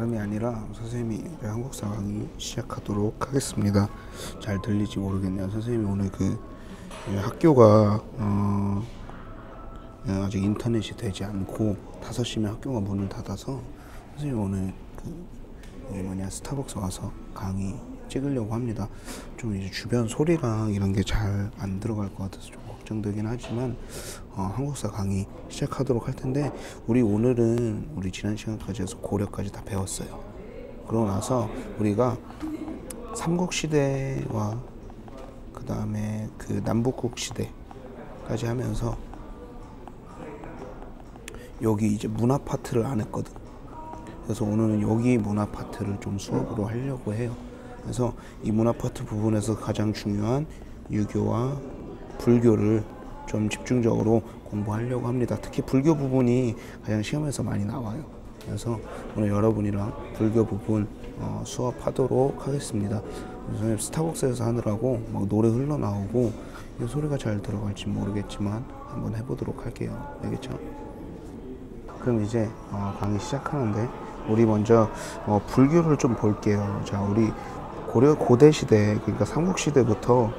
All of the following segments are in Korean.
농담이 아니라 선생님이 한국사 강의 시작하도록 하겠습니다. 잘 들릴지 모르겠네요. 선생님이 오늘 학교가 아직 인터넷이 되지 않고 5시면 학교가 문을 닫아서 선생님이 오늘 스타벅스 와서 강의 찍으려고 합니다. 좀 이제 주변 소리랑 이런 게 잘 안 들어갈 것 같아서 좀 걱정되긴 하지만 한국사 강의 시작하도록 할 텐데, 오늘은 우리 지난 시간까지 해서 고려까지 다 배웠어요. 그러고 나서 우리가 삼국시대와 그 다음에 남북국 시대까지 하면서 여기 이제 문화 파트를 안 했거든. 그래서 오늘은 여기 문화 파트를 좀 수업으로 하려고 해요. 그래서 이 문화 파트 부분에서 가장 중요한 유교와 불교를 좀 집중적으로 공부하려고 합니다. 특히 불교 부분이 가장 시험에서 많이 나와요. 그래서 오늘 여러분이랑 불교 부분 수업하도록 하겠습니다. 선생님 스타벅스에서 하느라고 막 노래 흘러나오고 이 소리가 잘 들어갈지 모르겠지만 한번 해보도록 할게요. 알겠죠? 그럼 이제 강의 시작하는데, 우리 먼저 불교를 좀 볼게요. 자, 우리 고대 시대, 그러니까 삼국 시대부터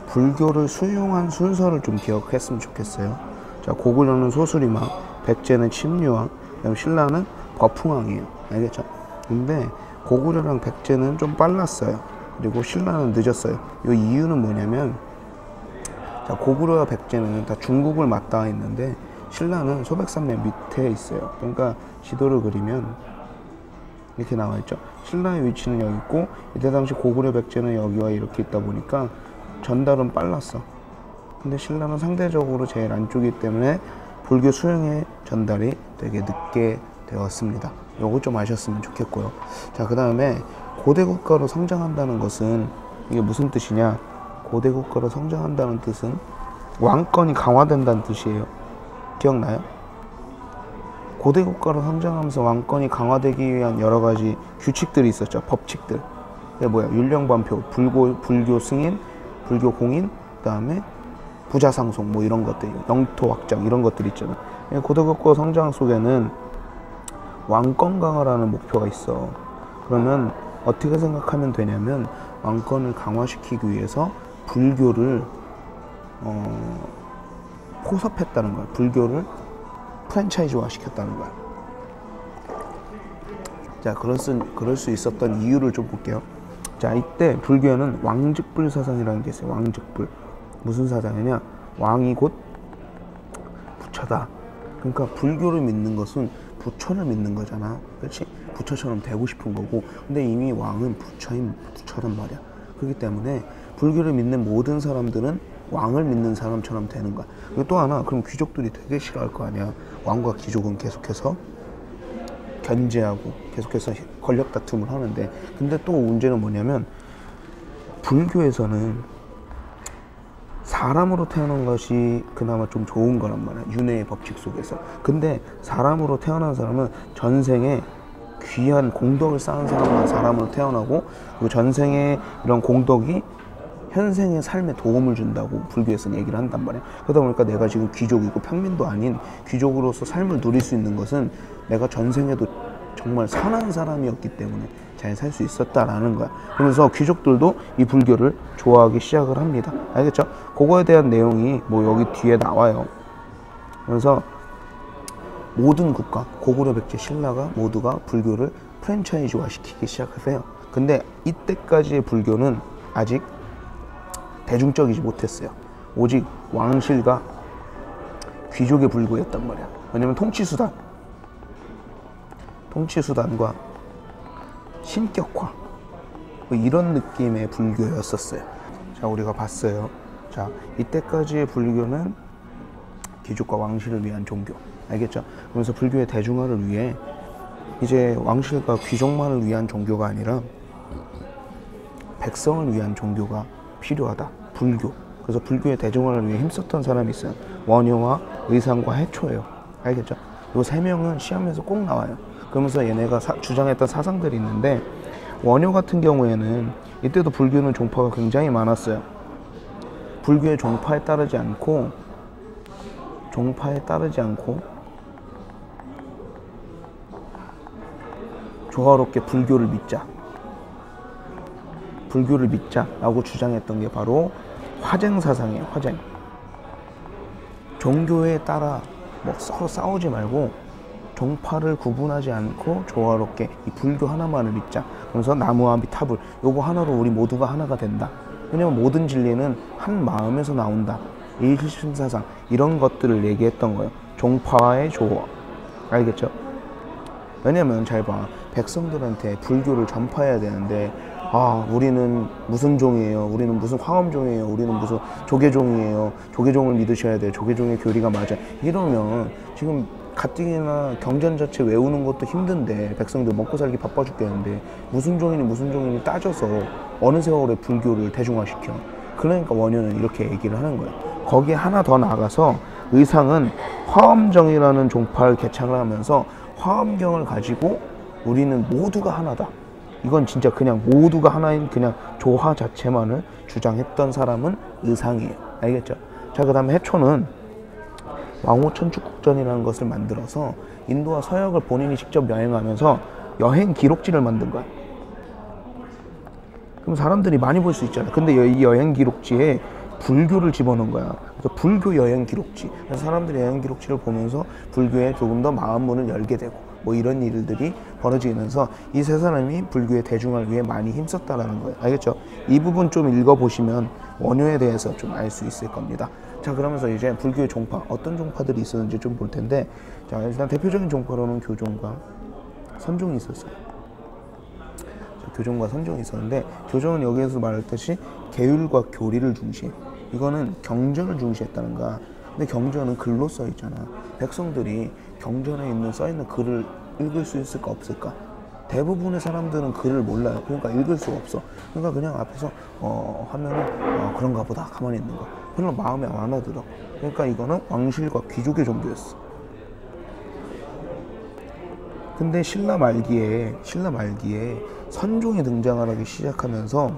불교를 수용한 순서를 좀 기억했으면 좋겠어요. 자, 고구려는 소수리망, 백제는 침류왕, 그다음 신라는 버풍왕이에요. 알겠죠? 근데 고구려랑 백제는 좀 빨랐어요. 그리고 신라는 늦었어요. 이 이유는 뭐냐면, 자, 고구려와 백제는 다 중국을 맞닿아 있는데 신라는 소백산맥 밑에 있어요. 그러니까 지도를 그리면 이렇게 나와 있죠. 신라의 위치는 여기 있고, 이때 당시 고구려 백제는 여기와 이렇게 있다 보니까 전달은 빨랐어. 근데 신라는 상대적으로 제일 안쪽이기 때문에 불교 수용의 전달이 되게 늦게 되었습니다. 요거 좀 아셨으면 좋겠고요. 자, 그 다음에 고대 국가로 성장한다는 것은 이게 무슨 뜻이냐? 고대 국가로 성장한다는 뜻은 왕권이 강화된다는 뜻이에요. 기억나요? 고대 국가로 성장하면서 왕권이 강화되기 위한 여러 가지 규칙들이 있었죠. 법칙들. 그게 뭐야? 율령반표, 불교 승인, 불교 공인, 그 다음에 부자상속, 뭐 이런 것들, 영토 확장, 이런 것들 있잖아. 고대 국가 성장 속에는 왕권 강화라는 목표가 있어. 그러면 어떻게 생각하면 되냐면, 왕권을 강화시키기 위해서 불교를 포섭했다는 거야. 불교를 프랜차이즈화 시켰다는 거야. 자, 그럴 수 있었던 이유를 좀 볼게요. 자, 이때 불교에는 왕즉불 사상이라는 게 있어요. 왕즉불. 무슨 사상이냐? 왕이 곧 부처다. 그러니까 불교를 믿는 것은 부처를 믿는 거잖아. 그렇지? 부처처럼 되고 싶은 거고. 근데 이미 왕은 부처란 말이야. 그렇기 때문에 불교를 믿는 모든 사람들은 왕을 믿는 사람처럼 되는 거야. 그리고 또 하나, 그럼 귀족들이 되게 싫어할 거 아니야. 왕과 귀족은 계속해서 견제하고 계속해서 권력 다툼을 하는데, 근데 또 문제는 뭐냐면, 불교에서는 사람으로 태어난 것이 그나마 좀 좋은 거란 말이야. 윤회의 법칙 속에서. 근데 사람으로 태어난 사람은 전생에 귀한 공덕을 쌓은 사람만 사람으로 태어나고, 그 전생에 이런 공덕이 현생의 삶에 도움을 준다고 불교에서는 얘기를 한단 말이야. 그러다 보니까 내가 지금 귀족이고 평민도 아닌 귀족으로서 삶을 누릴 수 있는 것은 내가 전생에도 정말 선한 사람이었기 때문에 잘 살 수 있었다라는 거야. 그러면서 귀족들도 이 불교를 좋아하기 시작을 합니다. 알겠죠? 그거에 대한 내용이 뭐 여기 뒤에 나와요. 그래서 모든 국가, 고구려, 백제, 신라가 모두가 불교를 프랜차이즈화 시키기 시작하세요. 근데 이때까지의 불교는 아직 대중적이지 못했어요. 오직 왕실과 귀족의 불교였단 말이야. 왜냐면 통치수단과 신격화, 뭐 이런 느낌의 불교였었어요. 자, 우리가 봤어요. 자, 이때까지의 불교는 귀족과 왕실을 위한 종교. 알겠죠? 그러면서 불교의 대중화를 위해 이제 왕실과 귀족만을 위한 종교가 아니라 백성을 위한 종교가 필요하다. 불교. 그래서 불교의 대중화를 위해 힘썼던 사람이 있어요. 원효와 의상과 해초예요. 알겠죠? 이 3명은 시험에서 꼭 나와요. 그러면서 얘네가 주장했던 사상들이 있는데, 원효 같은 경우에는 이때도 불교는 종파가 굉장히 많았어요. 불교의 종파에 따르지 않고 조화롭게 불교를 믿자라고 주장했던 게 바로 화쟁 사상이에요. 화쟁. 종교에 따라 뭐 서로 싸우지 말고 종파를 구분하지 않고 조화롭게 이 불교 하나만을 믿자. 그래서 나무와 탑을 요거 하나로 우리 모두가 하나가 된다. 왜냐면 모든 진리는 한 마음에서 나온다. 일심사상 이런 것들을 얘기했던 거예요. 종파와의 조화. 알겠죠? 왜냐면 잘 봐. 백성들한테 불교를 전파해야 되는데 우리는 무슨 종이에요. 우리는 무슨 화엄종이에요. 우리는 무슨 조계종이에요. 조계종을 믿으셔야 돼요. 조계종의 교리가 맞아. 이러면 지금 가뜩이나 경전 자체 외우는 것도 힘든데 백성들 먹고 살기 바빠 죽겠는데 무슨 종이니 따져서 어느 세월에 불교를 대중화시켜. 그러니까 원효는 이렇게 얘기를 하는 거예요. 거기에 하나 더 나아가서 의상은 화엄정이라는 종파를 개창을 하면서 화엄경을 가지고 우리는 모두가 하나다. 이건 진짜 그냥 모두가 하나인 그냥 조화 자체만을 주장했던 사람은 의상이에요. 알겠죠? 자, 그 다음에 해초는 왕호천축국전이라는 것을 만들어서 인도와 서역을 본인이 직접 여행하면서 여행 기록지를 만든 거야. 그럼 사람들이 많이 볼 수 있잖아. 근데 이 여행 기록지에 불교를 집어넣은 거야. 그래서 불교 여행 기록지. 그래서 사람들이 여행 기록지를 보면서 불교에 조금 더 마음 문을 열게 되고 뭐 이런 일들이 벌어지면서 이 세 사람이 불교의 대중화를 위해 많이 힘썼다라는 거예요. 알겠죠? 이 부분 좀 읽어보시면 원효에 대해서 좀 알 수 있을 겁니다. 자, 그러면서 이제 불교의 종파, 어떤 종파들이 있었는지 좀 볼 텐데, 자, 일단 대표적인 종파로는 교종과 선종이 있었어요. 자, 교종과 선종이 있었는데, 교종은 여기에서 말했듯이 계율과 교리를 중시해. 이거는 경전을 중시했다는 거야. 근데 경전은 글로 써 있잖아. 백성들이 경전에 써 있는 글을 읽을 수 있을까 없을까? 대부분의 사람들은 글을 몰라요. 그러니까 읽을 수가 없어. 그러니까 그냥 앞에서 하면은 그런가 보다 가만히 있는 거. 별로 마음에 안 와들어. 그러니까 이거는 왕실과 귀족의 종교였어. 근데 신라 말기에 선종이 등장하기 시작하면서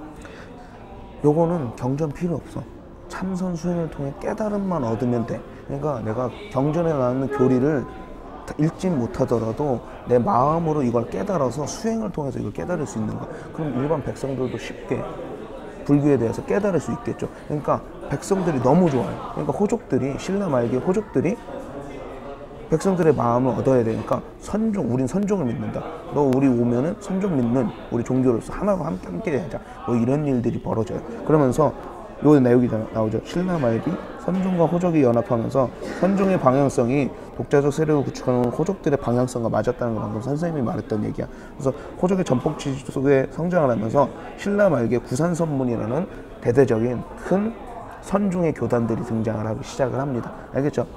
요거는 경전 필요 없어. 참선 수행을 통해 깨달음만 얻으면 돼. 그러니까 내가 경전에 나오는 교리를 읽지 못하더라도 내 마음으로 이걸 깨달아서 수행을 통해서 이걸 깨달을 수 있는 거야. 그럼 일반 백성들도 쉽게 불교에 대해서 깨달을 수 있겠죠. 그러니까 백성들이 너무 좋아요. 그러니까 호족들이, 신라 말기 호족들이 백성들의 마음을 얻어야 되니까 우린 선종을 믿는다. 너 우리 오면은 선종 믿는 우리 종교로서 하나가 함께 하자. 뭐 이런 일들이 벌어져요. 그러면서 요 내용이 나오죠. 신라 말기 선종과 호족이 연합하면서 선종의 방향성이 독자적 세력을 구축하는 호족들의 방향성과 맞았다는 걸 방금 선생님이 말했던 얘기야. 그래서 호족의 전폭지 속에 성장을 하면서 신라 말기에 구산선문이라는 대대적인 큰 선종의 교단들이 등장을 하기 시작을 합니다. 알겠죠?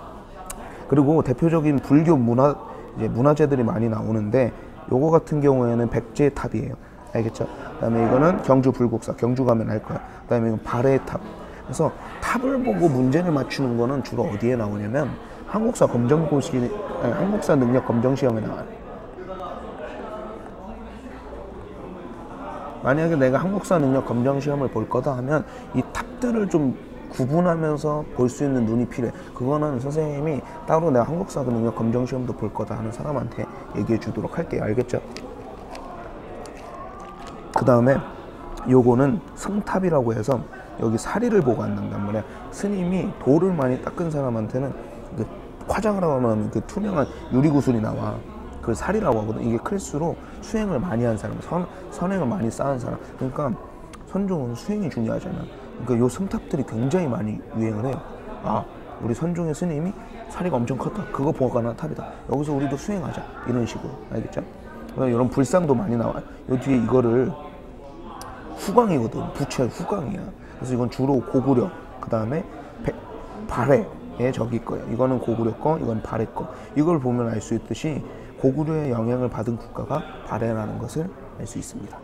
그리고 대표적인 불교 문화재들이 많이 나오는데 요거 같은 경우에는 백제의 탑이에요. 알겠죠? 그 다음에 이거는 경주 불국사, 경주 가면 알 거야. 그 다음에 이건 발해의 탑. 그래서 탑을 보고 문제를 맞추는 거는 주로 어디에 나오냐면 한국사 능력 검정 시험에 나와요. 만약에 내가 한국사 능력 검정 시험을 볼 거다 하면 이 탑들을 좀 구분하면서 볼 수 있는 눈이 필요해. 그거는 선생님이 따로 내가 한국사 능력 검정 시험도 볼 거다 하는 사람한테 얘기해 주도록 할게요. 알겠죠? 그 다음에 요거는 승탑이라고 해서 여기 사리를 보고 앉는단 말이야. 스님이 돌을 많이 닦은 사람한테는 그 화장을 하면 그 투명한 유리구슬이 나와. 그걸 사리라고 하거든. 이게 클수록 수행을 많이 한 사람, 선행을 많이 쌓은 사람. 그러니까 선종은 수행이 중요하잖아. 그러니까 요 승탑들이 굉장히 많이 유행을 해요. 우리 선종의 스님이 사리가 엄청 컸다. 그거 보고 가는 탑이다. 여기서 우리도 수행하자. 이런 식으로. 알겠죠? 이런 불상도 많이 나와요. 요 뒤에 이거를 후광이거든. 부처의 후광이야. 그래서 이건 주로 고구려, 그 다음에 발해에 저기 거예요. 이거는 고구려 거, 이건 발해 거. 이걸 보면 알 수 있듯이 고구려의 영향을 받은 국가가 발해라는 것을 알 수 있습니다.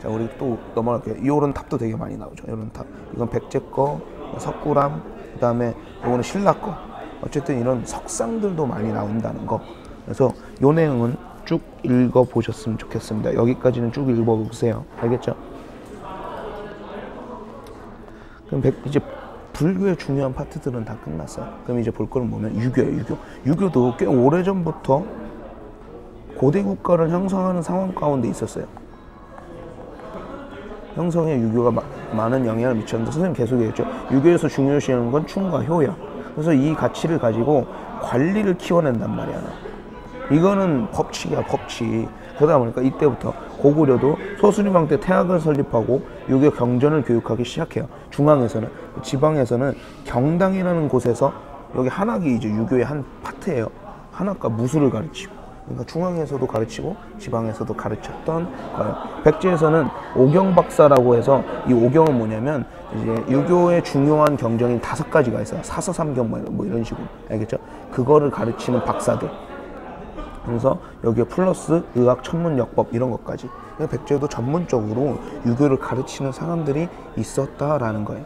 자, 우리 또 넘어갈게요. 이런 탑도 되게 많이 나오죠. 이런 탑. 이건 백제 거, 석굴암, 그 다음에 이거는 신라 거. 어쨌든 이런 석상들도 많이 나온다는 거. 그래서 요 내용은 쭉 읽어보셨으면 좋겠습니다. 여기까지는 쭉 읽어보세요. 알겠죠? 그럼 이제 불교의 중요한 파트들은 다 끝났어요. 그럼 이제 볼 거는 뭐냐면 유교예요. 유교도 꽤 오래전부터 고대 국가를 형성하는 상황 가운데 있었어요. 형성에 유교가 많은 영향을 미쳤는데, 선생님 계속 얘기했죠. 유교에서 중요시하는 건 충과 효야. 그래서 이 가치를 가지고 관리를 키워낸단 말이야. 이거는 법칙이야, 법칙. 그러다 보니까 이때부터 고구려도 소수림왕 때 태학을 설립하고 유교 경전을 교육하기 시작해요. 중앙에서는. 지방에서는 경당이라는 곳에서, 여기 한학이 이제 유교의 한 파트예요. 한학과 무술을 가르치고, 그러니까 중앙에서도 가르치고 지방에서도 가르쳤던 거예요. 백제에서는 오경박사라고 해서, 이 오경은 뭐냐면 이제 유교의 중요한 경전이 5가지가 있어요. 사서삼경 뭐 이런 식으로, 알겠죠? 그거를 가르치는 박사들. 그래서 여기에 플러스 의학, 천문, 역법 이런 것까지. 백제도 전문적으로 유교를 가르치는 사람들이 있었다라는 거예요.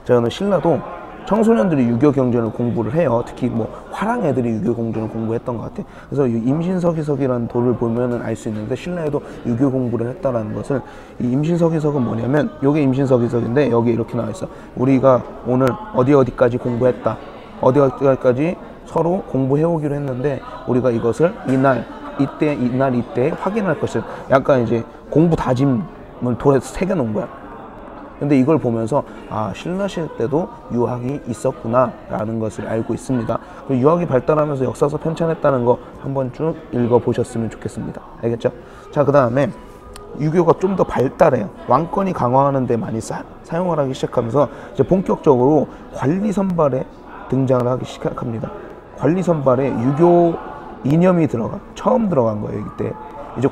자, 오늘 신라도 청소년들이 유교 경전을 공부를 해요. 특히 뭐 화랑 애들이 유교 경전을 공부했던 것 같아. 그래서 임신서기석이라는 돌을 보면은 알 수 있는데, 신라에도 유교 공부를 했다라는 것을, 이 임신서기석은 뭐냐면, 요게 임신서기석인데 여기 이렇게 나와 있어. 우리가 오늘 어디까지 공부했다, 어디까지 서로 공부해오기로 했는데, 우리가 이것을 이날 이때 확인할 것을, 약간 이제 공부 다짐을 돌에서 새겨놓은 거야. 근데 이걸 보면서 신라시대 때도 유학이 있었구나 라는 것을 알고 있습니다. 그리고 유학이 발달하면서 역사서 편찬했다는 거 한번 쭉 읽어보셨으면 좋겠습니다. 알겠죠? 자, 그 다음에 유교가 좀 더 발달해요. 왕권이 강화하는 데 많이 사용을 하기 시작하면서 이제 본격적으로 관리선발에 등장을 하기 시작합니다. 관리선발에 유교 이념이 처음 들어간 거예요. 이때 이제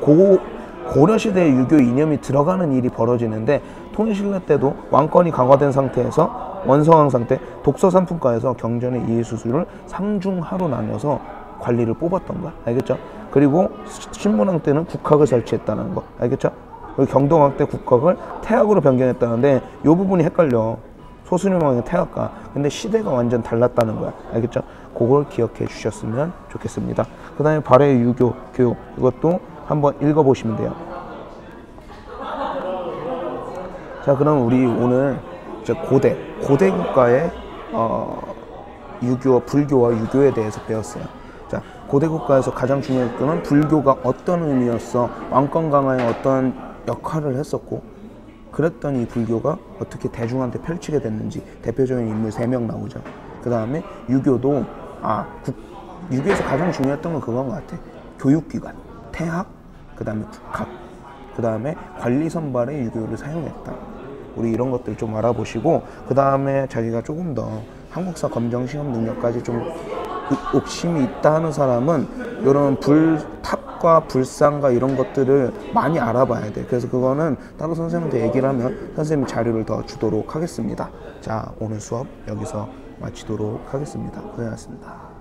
고려시대에 유교 이념이 들어가는 일이 벌어지는데, 통일신라 때도 왕권이 강화된 상태에서, 원성왕 상태, 독서삼품과에서 경전의 이해수수를 상중하로 나눠서 관리를 뽑았던 거야. 알겠죠? 그리고 신문왕 때는 국학을 설치했다는 거. 알겠죠? 그리고 경동왕 때 국학을 태학으로 변경했다는데, 이 부분이 헷갈려. 소수림왕의 태학과. 근데 시대가 완전 달랐다는 거야. 알겠죠? 그걸 기억해 주셨으면 좋겠습니다. 그 다음에 발해 유교 교육, 이것도 한번 읽어보시면 돼요. 자, 그럼 우리 오늘 이제 고대 국가의 불교와 유교에 대해서 배웠어요. 자, 고대 국가에서 가장 중요한 건 불교가 어떤 의미였어, 왕권 강화에 어떤 역할을 했었고, 그랬던 이 불교가 어떻게 대중한테 펼치게 됐는지 대표적인 인물 3명 나오죠. 그 다음에 유교도 유교에서 가장 중요했던 건 그건 것 같아. 교육기관, 태학, 그 다음에 국학, 그 다음에 관리선발에 유교를 사용했다. 우리 이런 것들 좀 알아보시고, 그 다음에 자기가 조금 더 한국사 검정시험 능력까지 좀 욕심이 있다 하는 사람은 이런 탑과 불상과 이런 것들을 많이 알아봐야 돼. 그래서 그거는 따로 선생님한테 얘기를 하면 선생님이 자료를 더 주도록 하겠습니다. 자, 오늘 수업 여기서 마치도록 하겠습니다. 고생하셨습니다.